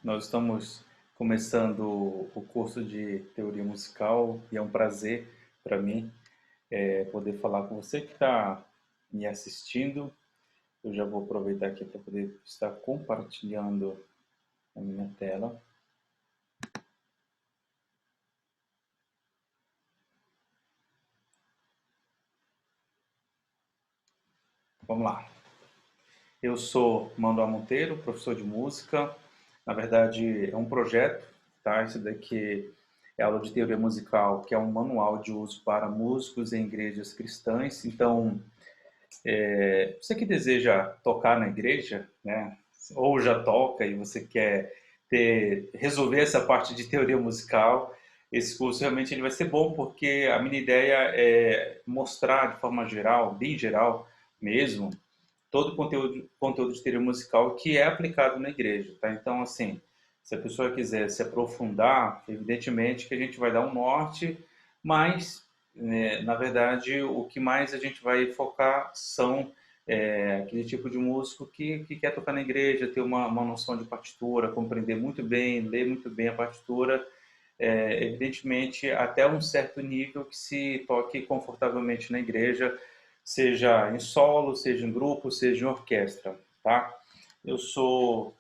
Nós estamos começando o curso de teoria musical e é um prazer para mim poder falar com você que está me assistindo. Eu já vou aproveitar aqui para poder estar compartilhando a minha tela. Vamos lá. Eu sou Manuel Monteiro, professor de música. Na verdade, é um projeto, tá? Esse daqui é aula de teoria musical, que é um manual de uso para músicos em igrejas cristãs. Então, você que deseja tocar na igreja, né? Ou já toca e você quer resolver essa parte de teoria musical, esse curso realmente ele vai ser bom, porque a minha ideia é mostrar de forma geral, bem geral mesmo, todo o conteúdo de teoria musical que é aplicado na igreja, tá? Então, assim, se a pessoa quiser se aprofundar, evidentemente que a gente vai dar um norte, mas, né, na verdade, o que mais a gente vai focar são aquele tipo de músico que quer tocar na igreja, ter uma noção de partitura, compreender muito bem, ler muito bem a partitura, evidentemente até um certo nível que se toque confortavelmente na igreja, seja em solo, seja em grupo, seja em orquestra, tá? Eu sou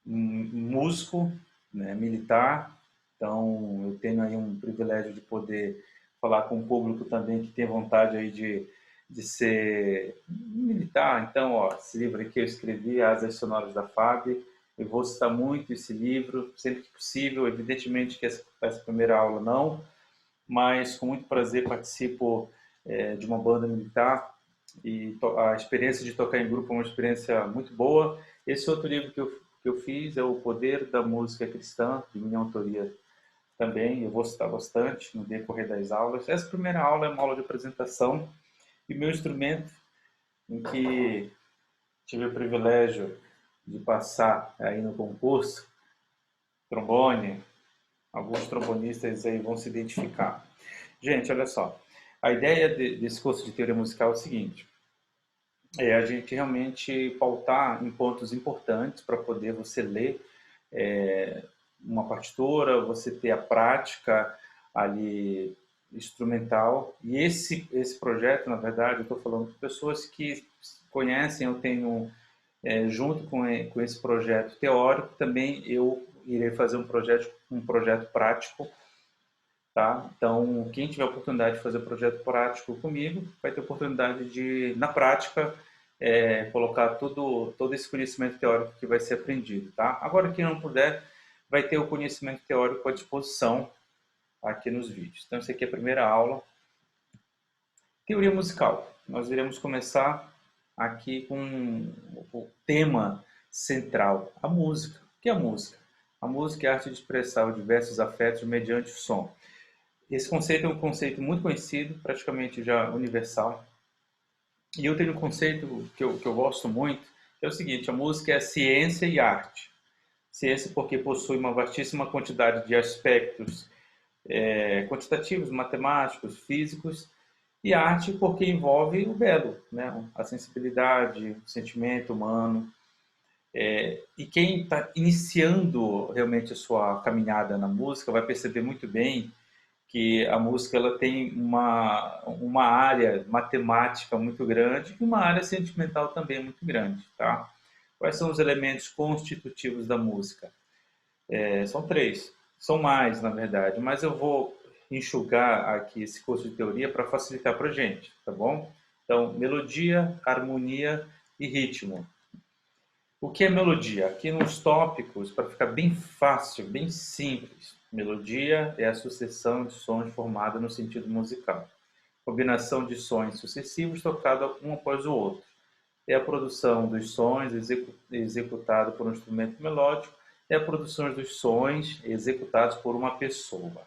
um músico, né, militar, então eu tenho aí um privilégio de poder falar com o público também que tem vontade aí de ser militar. Então, ó, esse livro aqui eu escrevi, Asas Sonoras da FAB, eu vou citar muito esse livro, sempre que possível, evidentemente que essa primeira aula não, mas com muito prazer participo de uma banda militar e a experiência de tocar em grupo é uma experiência muito boa. Esse outro livro que eu fiz é O Poder da Música Cristã, de minha autoria também, eu vou citar bastante no decorrer das aulas. Essa primeira aula é uma aula de apresentação e meu instrumento, em que tive o privilégio de passar aí no concurso, trombone, alguns trombonistas aí vão se identificar. Gente, olha só, a ideia desse curso de teoria musical é o seguinte: é a gente realmente pautar em pontos importantes para poder você ler uma partitura, você ter a prática ali instrumental. E esse projeto, na verdade, eu estou falando de pessoas que conhecem, eu tenho, junto com esse projeto teórico, também eu irei fazer um projeto prático. Tá? Então, quem tiver a oportunidade de fazer projeto prático comigo, vai ter a oportunidade de, na prática, colocar todo esse conhecimento teórico que vai ser aprendido. Tá? Agora, quem não puder, vai ter o conhecimento teórico à disposição aqui nos vídeos. Então, essa aqui é a primeira aula. Teoria musical. Nós iremos começar aqui com o tema central, a música. O que é a música? A música é a arte de expressar os diversos afetos mediante o som. Esse conceito é um conceito muito conhecido, praticamente já universal. E eu tenho um conceito que eu gosto muito, que é o seguinte: a música é ciência e arte. Ciência porque possui uma vastíssima quantidade de aspectos quantitativos, matemáticos, físicos, e arte porque envolve o belo, né? A sensibilidade, o sentimento humano. E quem está iniciando realmente a sua caminhada na música vai perceber muito bem que a música ela tem uma área matemática muito grande e uma área sentimental também muito grande, tá? Quais são os elementos constitutivos da música? São três, são mais na verdade, mas eu vou enxugar aqui esse curso de teoria para facilitar para a gente, tá bom? Então, melodia, harmonia e ritmo. O que é melodia? Aqui nos tópicos, para ficar bem fácil, bem simples. Melodia é a sucessão de sons formada no sentido musical. Combinação de sons sucessivos tocada um após o outro. É a produção dos sons executado por um instrumento melódico. É a produção dos sons executados por uma pessoa.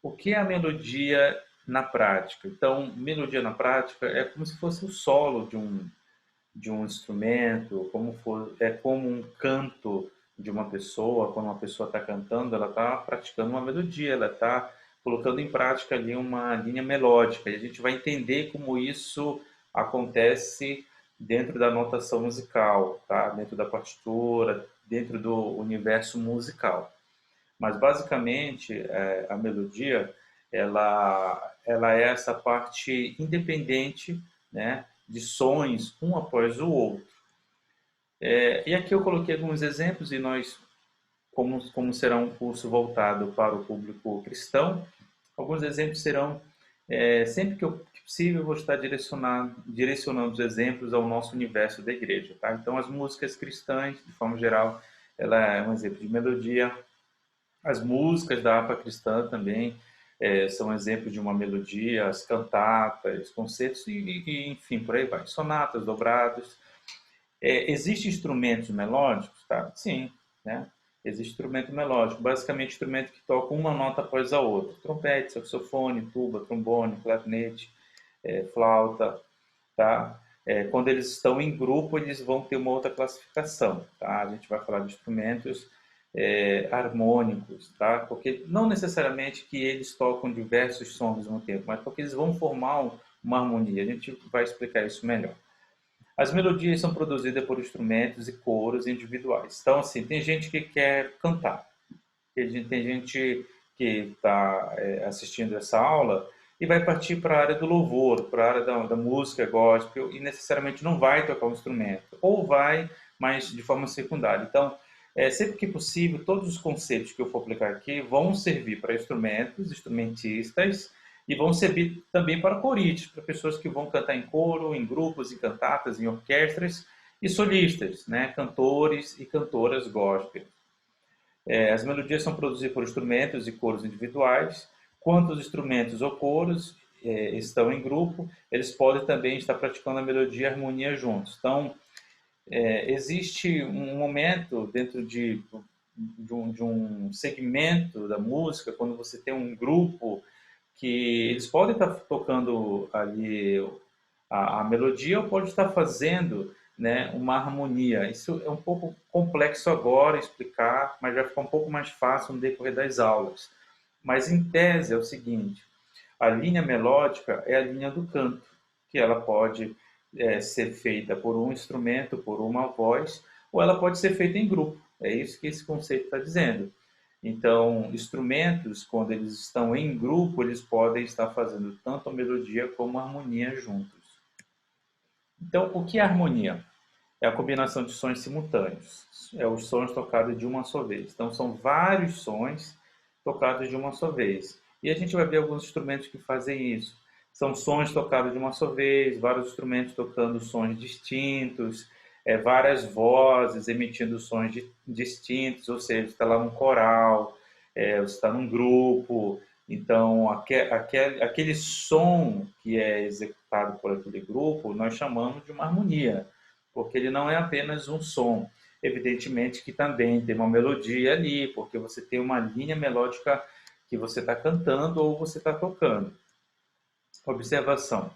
O que é a melodia na prática? Então, melodia na prática é como se fosse o solo de um instrumento, é como um canto de uma pessoa. Quando uma pessoa está cantando, ela está praticando uma melodia, ela está colocando em prática ali uma linha melódica, e a gente vai entender como isso acontece dentro da notação musical, tá? Dentro da partitura, dentro do universo musical. Mas basicamente a melodia ela é essa parte independente, né, de sons um após o outro. E aqui eu coloquei alguns exemplos e nós, como será um curso voltado para o público cristão, alguns exemplos serão, sempre que possível, eu vou estar direcionando os exemplos ao nosso universo da igreja. Tá? Então, as músicas cristãs, de forma geral, ela é um exemplo de melodia. As músicas da harpa cristã também são exemplos de uma melodia, as cantatas, concertos e, enfim, por aí vai. Sonatas, dobrados. Existem instrumentos melódicos? Tá? Sim, né? Existe instrumento melódico, basicamente instrumento que toca uma nota após a outra. Trompete, saxofone, tuba, trombone, clarinete, flauta, tá? Quando eles estão em grupo, eles vão ter uma outra classificação, tá? A gente vai falar de instrumentos harmônicos, tá? Porque não necessariamente que eles tocam diversos sons ao mesmo tempo, mas porque eles vão formar uma harmonia. A gente vai explicar isso melhor. As melodias são produzidas por instrumentos e coros individuais. Então, assim, tem gente que quer cantar, tem gente que está assistindo essa aula e vai partir para a área do louvor, para a área da música gospel e necessariamente não vai tocar um instrumento, ou vai, mas de forma secundária. Então, sempre que possível, todos os conceitos que eu for aplicar aqui vão servir para instrumentos, instrumentistas, e vão servir também para coristas, para pessoas que vão cantar em coro, em grupos, em cantatas, em orquestras, e solistas, né? Cantores e cantoras gospel. As melodias são produzidas por instrumentos e coros individuais. Quando os instrumentos ou coros estão em grupo, eles podem também estar praticando a melodia e a harmonia juntos. Então, existe um momento dentro de um segmento da música, quando você tem um grupo que eles podem estar tocando ali a melodia ou pode estar fazendo, né, uma harmonia. Isso é um pouco complexo agora explicar, mas vai ficar um pouco mais fácil no decorrer das aulas. Mas em tese é o seguinte: a linha melódica é a linha do canto, que ela pode ser feita por um instrumento, por uma voz, ou ela pode ser feita em grupo. É isso que esse conceito está dizendo. Então, instrumentos, quando eles estão em grupo, eles podem estar fazendo tanto a melodia como a harmonia juntos. Então, o que é harmonia? É a combinação de sons simultâneos. É os sons tocados de uma só vez. Então, são vários sons tocados de uma só vez. E a gente vai ver alguns instrumentos que fazem isso. São sons tocados de uma só vez, vários instrumentos tocando sons distintos, várias vozes emitindo sons distintos, ou seja, está lá num coral, você está num grupo. Então, aquele som que é executado por aquele grupo, nós chamamos de uma harmonia, porque ele não é apenas um som. Evidentemente que também tem uma melodia ali, porque você tem uma linha melódica que você está cantando ou você está tocando. Observação.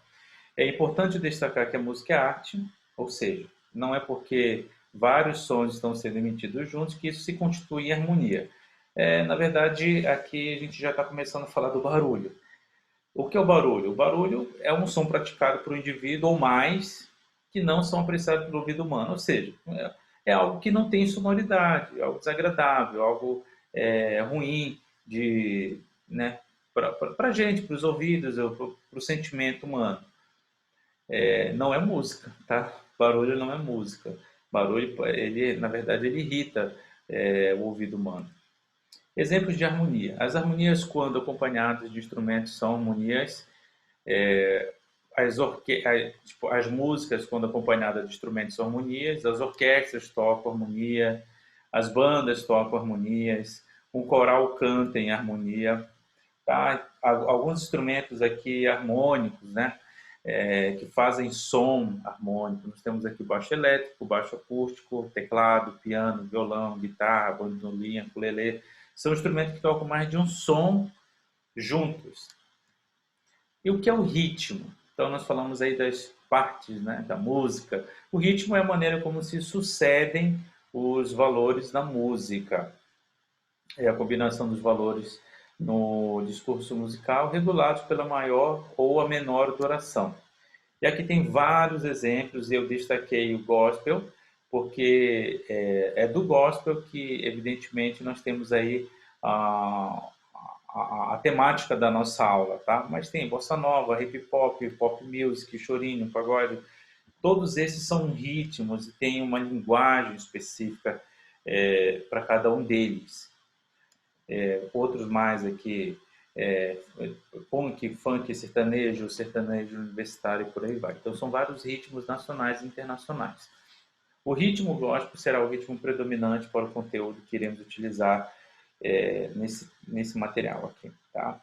É importante destacar que a música é arte, ou seja, não é porque vários sons estão sendo emitidos juntos que isso se constitui em harmonia. Na verdade, aqui a gente já está começando a falar do barulho. O que é o barulho? O barulho é um som praticado por um indivíduo ou mais que não são apreciados pelo ouvido humano, ou seja, é algo que não tem sonoridade, é algo desagradável, algo ruim de, né, para a gente, para os ouvidos, para o sentimento humano. Não é música, tá? Barulho não é música. Barulho, ele, na verdade, ele irrita o ouvido humano. Exemplos de harmonia. As harmonias, quando acompanhadas de instrumentos, são harmonias. As músicas, quando acompanhadas de instrumentos, são harmonias. As orquestras tocam harmonia. As bandas tocam harmonias. Um coral canta em harmonia. Tá? Alguns instrumentos aqui harmônicos, né? Que fazem som harmônico. Nós temos aqui o baixo elétrico, baixo acústico, teclado, piano, violão, guitarra, bandolim, ukulele. São instrumentos que tocam mais de um som juntos. E o que é o ritmo? Então, nós falamos aí das partes, né, da música. O ritmo é a maneira como se sucedem os valores da música. É a combinação dos valores no discurso musical regulados pela maior ou a menor duração. E aqui tem vários exemplos, eu destaquei o gospel, porque é do gospel que, evidentemente, nós temos aí a, a temática da nossa aula, tá? Mas tem bossa nova, hip hop, pop music, chorinho, pagode. Todos esses são ritmos e têm uma linguagem específica para cada um deles. Outros mais aqui, punk, funk, sertanejo, sertanejo universitário e por aí vai. Então são vários ritmos nacionais e internacionais. O ritmo gospel será o ritmo predominante para o conteúdo que iremos utilizar nesse material aqui, tá?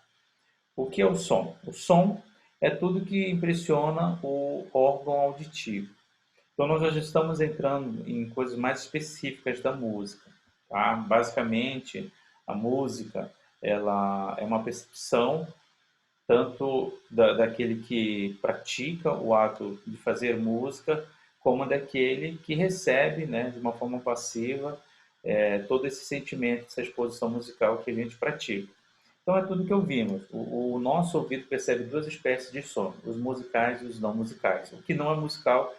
O que é o som? O som é tudo que impressiona o órgão auditivo. Então, nós já estamos entrando em coisas mais específicas da música. Tá? Basicamente, a música ela é uma percepção tanto daquele que pratica o ato de fazer música, como daquele que recebe, né, de uma forma passiva, todo esse sentimento, essa exposição musical que a gente pratica. Então, é tudo que ouvimos. O nosso ouvido percebe duas espécies de som, os musicais e os não musicais. O que não é musical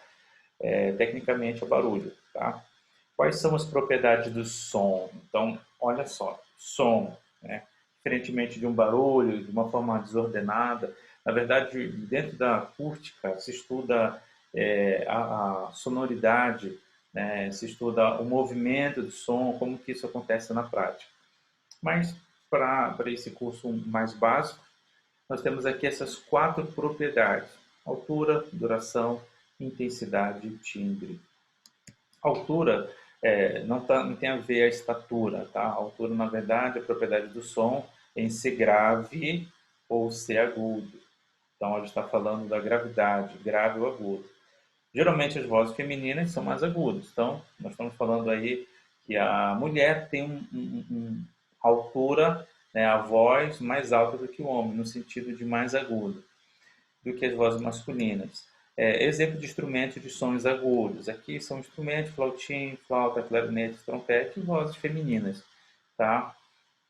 tecnicamente é barulho, tá? Quais são as propriedades do som? Então, olha só, som, né? Diferentemente de um barulho, de uma forma desordenada, na verdade, dentro da acústica se estuda a sonoridade, né? Se estuda o movimento do som, como que isso acontece na prática. Mas para esse curso mais básico, nós temos aqui essas quatro propriedades: altura, duração, intensidade e timbre. Altura não tem a ver a estatura, tá? A altura, na verdade, é a propriedade do som em ser grave ou ser agudo. Então, a gente está falando da gravidade, grave ou agudo. Geralmente, as vozes femininas são mais agudas. Então, nós estamos falando aí que a mulher tem altura, né, a voz mais alta do que o homem, no sentido de mais agudo do que as vozes masculinas. Exemplo de instrumentos de sons agudos. Aqui são instrumentos, flautim, flauta, clarinete, trompete e vozes femininas, tá?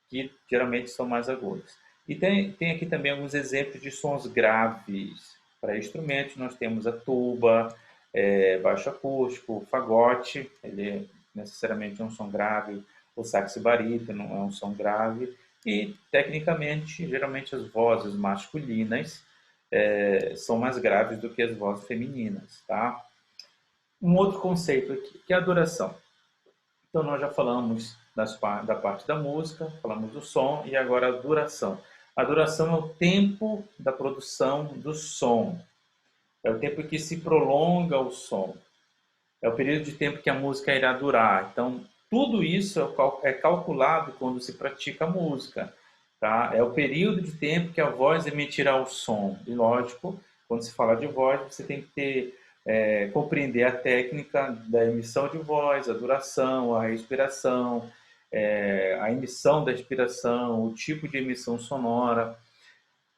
Que geralmente são mais agudas. E tem aqui também alguns exemplos de sons graves. Para instrumentos, nós temos a tuba, baixo acústico, fagote, ele é necessariamente um som grave, o sax barítono é um som grave, e tecnicamente, geralmente as vozes masculinas são mais graves do que as vozes femininas, tá? Um outro conceito aqui, que é a duração. Então, nós já falamos da parte da música, falamos do som e agora a duração. A duração é o tempo da produção do som. É o tempo que se prolonga o som. É o período de tempo que a música irá durar. Então, tudo isso é calculado quando se pratica a música. Tá? É o período de tempo que a voz emitirá o som. E, lógico, quando se fala de voz, você tem que compreender a técnica da emissão de voz, a duração, a respiração, a emissão da respiração, o tipo de emissão sonora.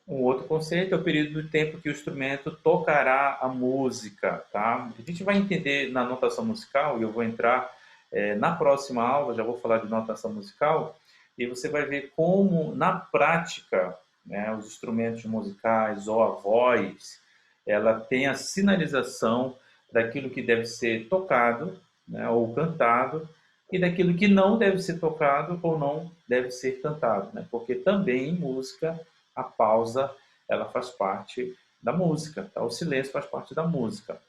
Um outro conceito é o período de tempo que o instrumento tocará a música, tá? A gente vai entender na notação musical, e eu vou entrar na próxima aula, já vou falar de notação musical, e você vai ver como, na prática, né, os instrumentos musicais ou a voz, ela tem a sinalização daquilo que deve ser tocado, né, ou cantado, e daquilo que não deve ser tocado ou não deve ser cantado, né? Porque também em música a pausa ela faz parte da música, tá? O silêncio faz parte da música.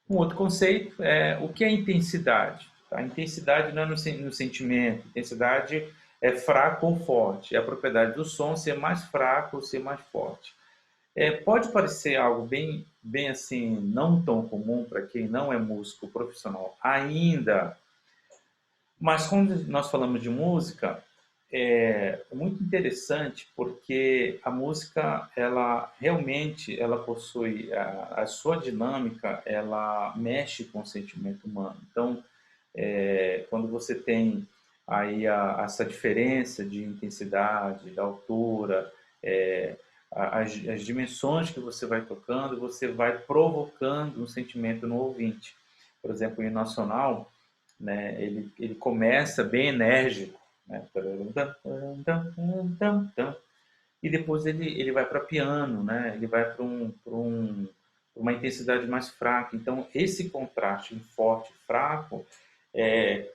Um outro conceito é o que é intensidade. Tá? A intensidade não é no sentimento, intensidade é fraco ou forte, é a propriedade do som ser mais fraco ou ser mais forte. Pode parecer algo bem assim, não tão comum para quem não é músico profissional ainda, mas quando nós falamos de música, é muito interessante porque a música, ela realmente, ela possui a sua dinâmica, ela mexe com o sentimento humano. Então, quando você tem aí essa diferença de intensidade, da altura, as dimensões que você vai tocando, você vai provocando um sentimento no ouvinte. Por exemplo, em nacional, né, ele começa bem enérgico, né, e depois ele vai para piano, né, ele vai para uma intensidade mais fraca. Então, esse contraste forte e fraco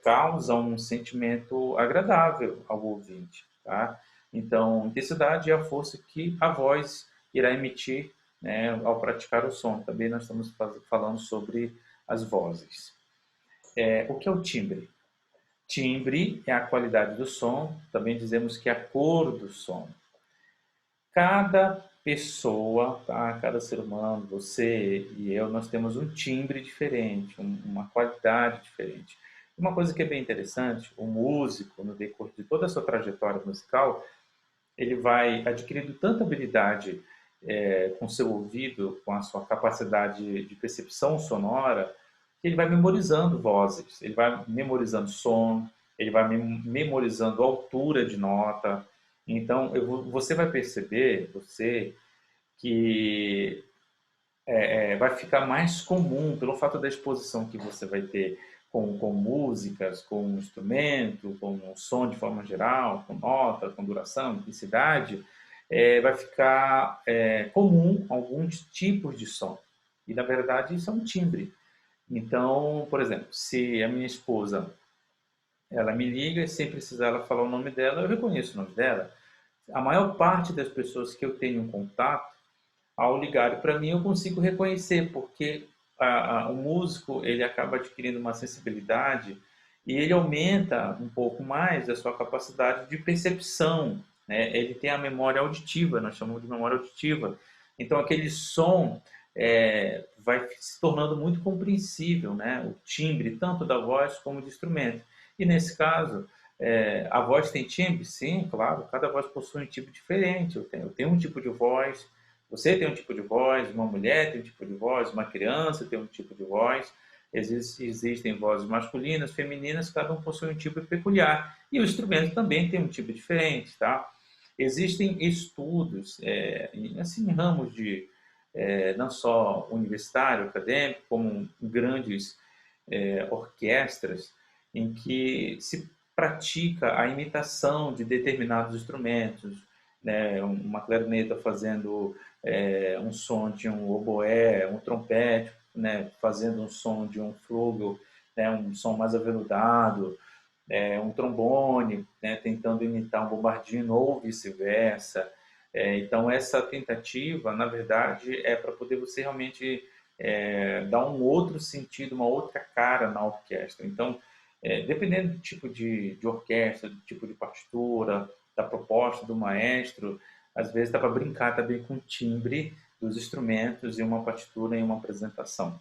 causa um sentimento agradável ao ouvinte, tá? Então, intensidade é a força que a voz irá emitir, né, ao praticar o som. Também nós estamos falando sobre as vozes. O que é o timbre? Timbre é a qualidade do som, também dizemos que é a cor do som. Cada pessoa, tá? Cada ser humano, você e eu, nós temos um timbre diferente, uma qualidade diferente. Uma coisa que é bem interessante, o músico, no decorrer de toda a sua trajetória musical, ele vai adquirindo tanta habilidade com seu ouvido, com a sua capacidade de percepção sonora, que ele vai memorizando vozes, ele vai memorizando som, ele vai memorizando altura de nota. Então, você vai perceber, você, que vai ficar mais comum pelo fato da exposição que você vai ter com músicas, com instrumento, com som de forma geral, com nota, com duração, intensidade, vai ficar comum alguns tipos de som. E, na verdade, isso é um timbre. Então, por exemplo, se a minha esposa ela me liga e sem precisar ela falar o nome dela, eu reconheço o nome dela. A maior parte das pessoas que eu tenho contato, ao ligar para mim, eu consigo reconhecer, porque o músico ele acaba adquirindo uma sensibilidade e ele aumenta um pouco mais a sua capacidade de percepção, né? Ele tem a memória auditiva, nós chamamos de memória auditiva. Então, aquele som vai se tornando muito compreensível, né? O timbre, tanto da voz como do instrumento. E nesse caso, a voz tem timbre? Sim, claro, cada voz possui um tipo diferente. Eu tenho um tipo de voz, você tem um tipo de voz, uma mulher tem um tipo de voz, uma criança tem um tipo de voz. Existem vozes masculinas, femininas, cada um possui um tipo peculiar. E o instrumento também tem um tipo diferente, tá? Existem estudos, assim, em ramos de, não só universitário, acadêmico, como grandes orquestras, em que se pratica a imitação de determinados instrumentos, né? Uma clarineta fazendo um som de um oboé, um trompete, né? Fazendo um som de um flúgel, né? Um som mais aveludado, um trombone, né? Tentando imitar um bombardino ou vice-versa. Então, essa tentativa, na verdade, é para poder você realmente dar um outro sentido, uma outra cara na orquestra. Então, dependendo do tipo de orquestra, do tipo de partitura, da proposta do maestro, às vezes dá para brincar também com o timbre dos instrumentos e uma partitura em uma apresentação.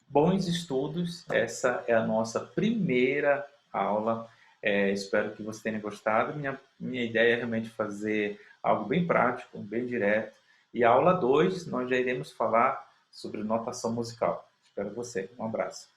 Bons estudos, essa é a nossa primeira aula. Espero que você tenha gostado. Minha ideia é realmente fazer algo bem prático, bem direto. E a aula 2 nós já iremos falar sobre notação musical. Espero você. Um abraço.